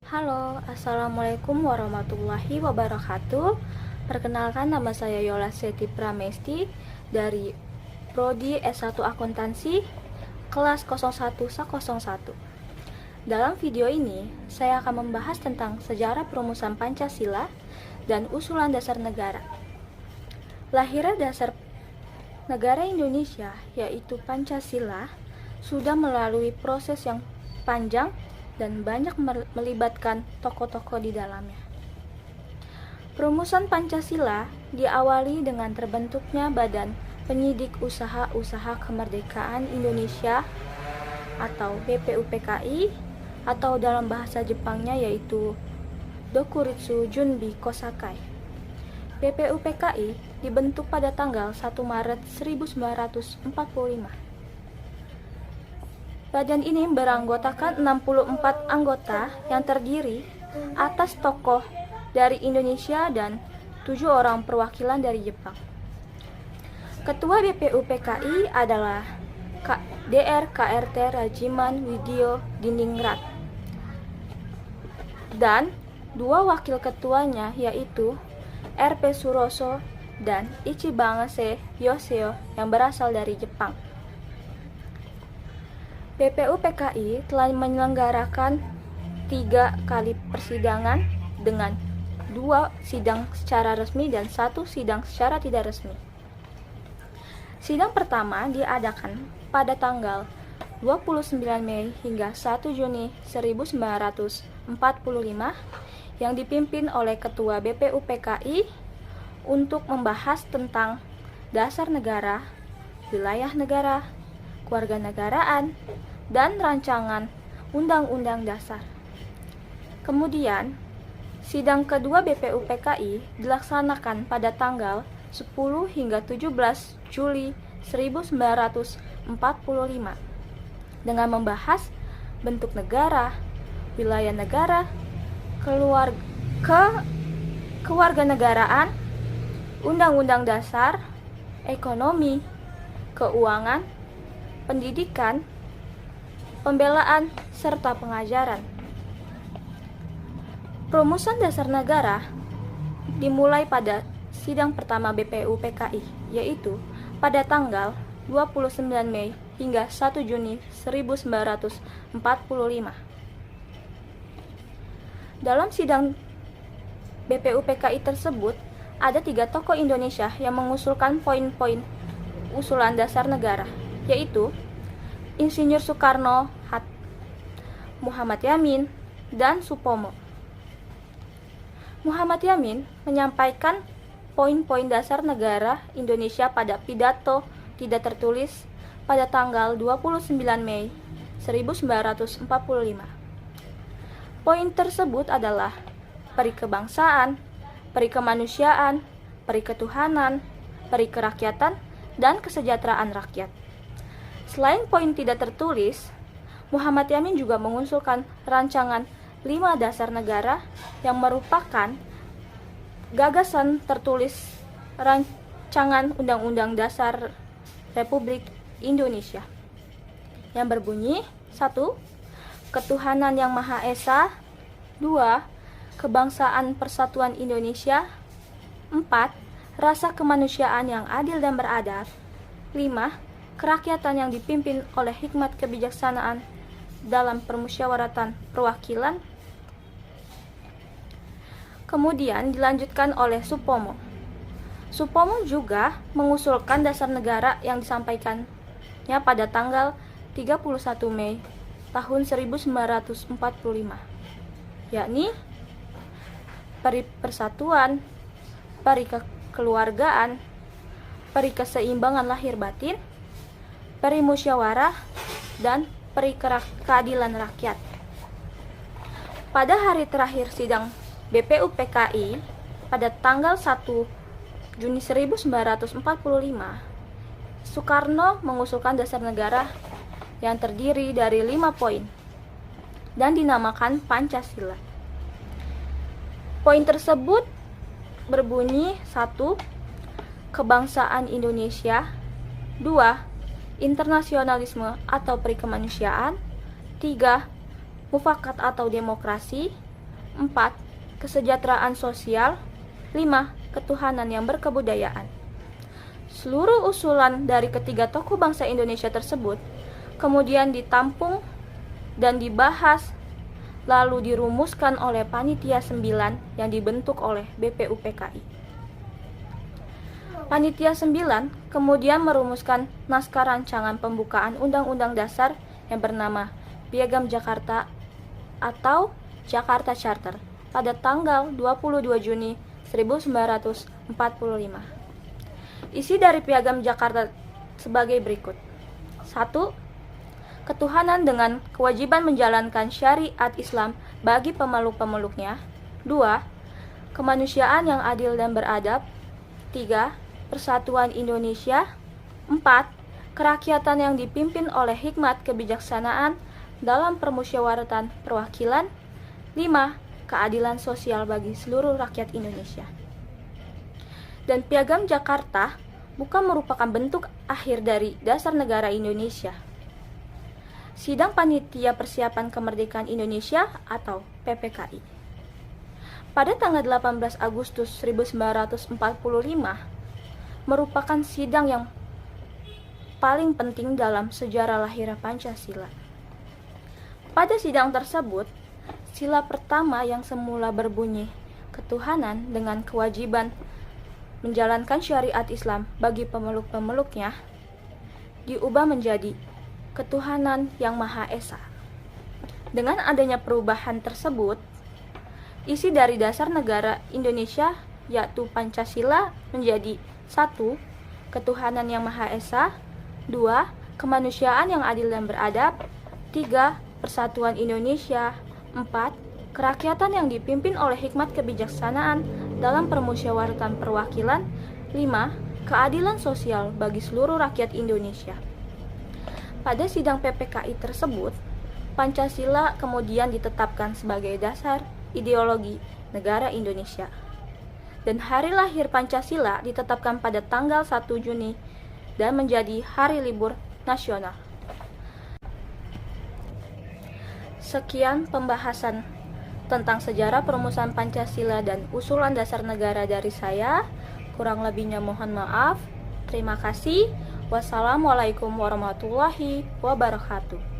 Halo, Assalamualaikum warahmatullahi wabarakatuh. Perkenalkan, nama saya Yola Seti Pramesti dari Prodi S1 Akuntansi kelas 01 Dalam video ini, saya akan membahas tentang sejarah perumusan Pancasila dan usulan dasar negara. Lahirnya dasar negara Indonesia, yaitu Pancasila, sudah melalui proses yang panjang dan banyak melibatkan tokoh-tokoh di dalamnya. Perumusan Pancasila diawali dengan terbentuknya Badan Penyidik Usaha-Usaha Kemerdekaan Indonesia atau BPUPKI, atau dalam bahasa Jepangnya yaitu Dokuritsu Junbi Kosakai. BPUPKI dibentuk pada tanggal 1 Maret 1945. Badan ini beranggotakan 64 anggota yang terdiri atas tokoh dari Indonesia dan 7 orang perwakilan dari Jepang. Ketua BPUPKI adalah Dr. KRT Rajiman Widyo Diningrat, dan 2 wakil ketuanya yaitu RP Suroso dan Ichibase Yoseo yang berasal dari Jepang. BPUPKI telah menyelenggarakan 3 kali persidangan dengan 2 sidang secara resmi dan 1 sidang secara tidak resmi. Sidang pertama diadakan pada tanggal 29 Mei hingga 1 Juni 1945 yang dipimpin oleh Ketua BPUPKI untuk membahas tentang dasar negara, wilayah negara, kewarganegaraan, dan rancangan Undang-Undang Dasar. Kemudian, sidang kedua BPUPKI dilaksanakan pada tanggal 10 hingga 17 Juli 1945 dengan membahas bentuk negara, wilayah negara, kewarganegaraan, Undang-Undang Dasar, ekonomi, keuangan, pendidikan, pembelaan, serta pengajaran. Perumusan dasar negara dimulai pada sidang pertama BPUPKI, yaitu pada tanggal 29 Mei hingga 1 Juni 1945. Dalam sidang BPUPKI tersebut, ada 3 tokoh Indonesia yang mengusulkan poin-poin usulan dasar negara, yaitu Insinyur Soekarno, Muhammad Yamin, dan Supomo. Muhammad Yamin menyampaikan poin-poin dasar negara Indonesia pada pidato tidak tertulis pada tanggal 29 Mei 1945. Poin tersebut adalah peri kebangsaan, peri kemanusiaan, peri ketuhanan, peri kerakyatan, dan kesejahteraan rakyat. Selain poin tidak tertulis, Muhammad Yamin juga mengusulkan rancangan 5 dasar negara yang merupakan gagasan tertulis rancangan Undang-Undang Dasar Republik Indonesia yang berbunyi: 1. Ketuhanan yang Maha Esa. 2. Kebangsaan Persatuan Indonesia. 4. Rasa kemanusiaan yang adil dan beradab. 5. Kerakyatan yang dipimpin oleh hikmat kebijaksanaan dalam permusyawaratan perwakilan. Kemudian dilanjutkan oleh Supomo. Supomo juga mengusulkan dasar negara yang disampaikannya pada tanggal 31 Mei tahun 1945, yakni peri persatuan, peri kekeluargaan, peri keseimbangan lahir batin, peri musyawarah, dan peri keadilan rakyat. Pada hari terakhir sidang BPUPKI pada tanggal 1 Juni 1945, Soekarno mengusulkan dasar negara yang terdiri dari 5 poin dan dinamakan Pancasila. Poin tersebut berbunyi: 1. Kebangsaan Indonesia. 2. Internasionalisme atau perikemanusiaan. 3. Mufakat atau demokrasi. 4. Kesejahteraan sosial. 5. Ketuhanan yang berkebudayaan. Seluruh usulan dari ketiga tokoh bangsa Indonesia tersebut kemudian ditampung dan dibahas lalu dirumuskan oleh Panitia 9 yang dibentuk oleh BPUPKI. Panitia 9 kemudian merumuskan naskah rancangan pembukaan Undang-Undang Dasar yang bernama Piagam Jakarta atau Jakarta Charter pada tanggal 22 Juni 1945. Isi dari Piagam Jakarta sebagai berikut. 1. Ketuhanan dengan kewajiban menjalankan syariat Islam bagi pemeluk-pemeluknya. 2. Kemanusiaan yang adil dan beradab. 3. Persatuan Indonesia. 4. Kerakyatan yang dipimpin oleh hikmat kebijaksanaan dalam permusyawaratan perwakilan. 5. Keadilan sosial bagi seluruh rakyat Indonesia. Dan Piagam Jakarta bukan merupakan bentuk akhir dari Dasar Negara Indonesia. Sidang Panitia Persiapan Kemerdekaan Indonesia atau PPKI. Pada tanggal 18 Agustus 1945 merupakan sidang yang paling penting dalam sejarah lahirnya Pancasila. Pada sidang tersebut, sila pertama yang semula berbunyi ketuhanan dengan kewajiban menjalankan syariat Islam bagi pemeluk-pemeluknya diubah menjadi ketuhanan yang Maha Esa. Dengan adanya perubahan tersebut, isi dari Dasar Negara Indonesia yaitu Pancasila menjadi 1. Ketuhanan yang Maha Esa. 2. Kemanusiaan yang adil dan beradab. 3. Persatuan Indonesia. 4. Kerakyatan yang dipimpin oleh hikmat kebijaksanaan dalam permusyawaratan perwakilan. 5. Keadilan sosial bagi seluruh rakyat Indonesia. Pada sidang PPKI tersebut, Pancasila kemudian ditetapkan sebagai dasar ideologi negara Indonesia. Dan hari lahir Pancasila ditetapkan pada tanggal 1 Juni dan menjadi hari libur nasional. Sekian pembahasan tentang sejarah perumusan Pancasila dan usulan dasar negara dari saya. Kurang lebihnya mohon maaf. Terima kasih. Wassalamualaikum warahmatullahi wabarakatuh.